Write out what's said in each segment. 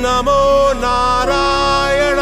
నమో నారాయణాయ.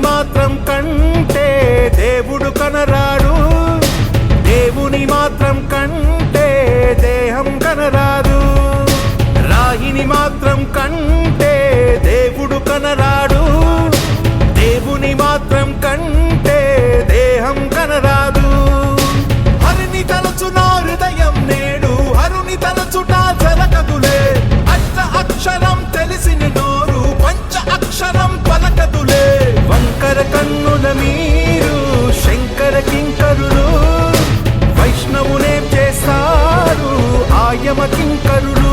మాత్రం కంటే దేవుడు కనరాడు, దేవుని మాత్రం కంటే దేహం కనరాదు. రాయిని మాత్రం కంటే దేవుడు కనరాడు, దేవుని మాత్రం కంటే దేహం కనరాదు. హరిని తలచున హృదయం నేడు, హరుని తలచుట జరగదులే. అష్ట అక్షరం తెలిసిన నోరు పంచ అక్షరం పలకదులే. వంకర కన్నుల మీరు శంకర కింకరులు, వైష్ణవునే చేస్తారు ఆయమ కింకరులు.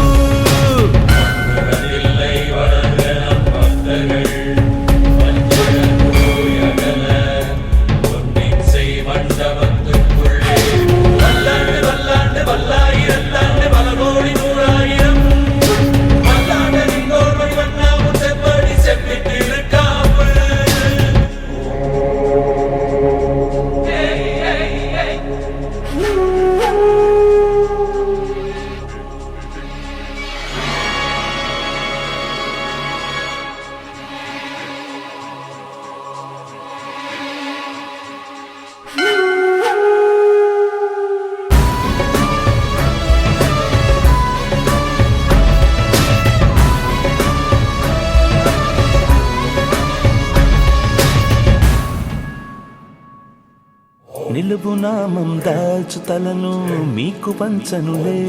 నిలువు నామం దాల్చు తలను మీకు పంచనులే.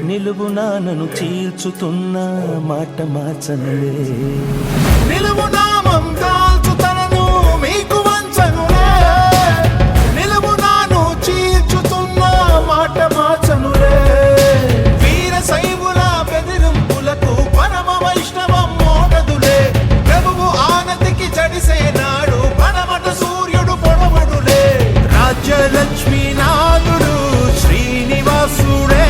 నిలువు నానను చీల్చుతున్న మాట మార్చనులే. నిలువు నామం దాల్చు తలను మీకు వంచనులే. నిలువు నాను చీల్చుతున్న మాట మార్చనులే. వీర శైవుల బెదిరింపులకు పరమ వైష్ణవం మోగదులే. ప్రభువు ఆనతికి జడిసేనాడు పరమట సూర్యుడు పొడవడులే. రాజ్యలక్ష్మీనాథుడు శ్రీనివాసుడే,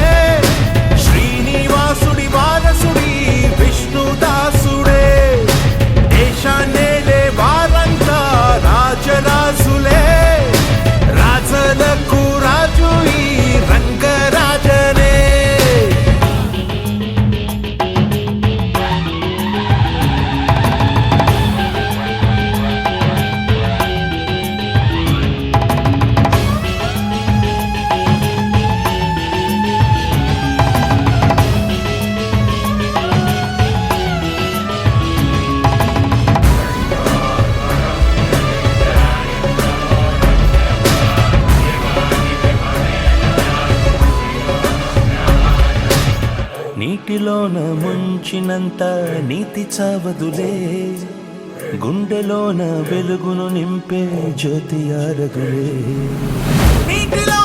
శ్రీనివాసుడి వారసుడి విష్ణుదాసుడే. దేశాన్నేలే వారంతా రాజరాజులే, రాజలకు రాజు ఈ రంగరాజనే. నీటిలోన ముంచినంత నీతి చావదులే. గుండెలోన వెలుగును నింపే జ్యోతి ఆరదులే. నీటిలో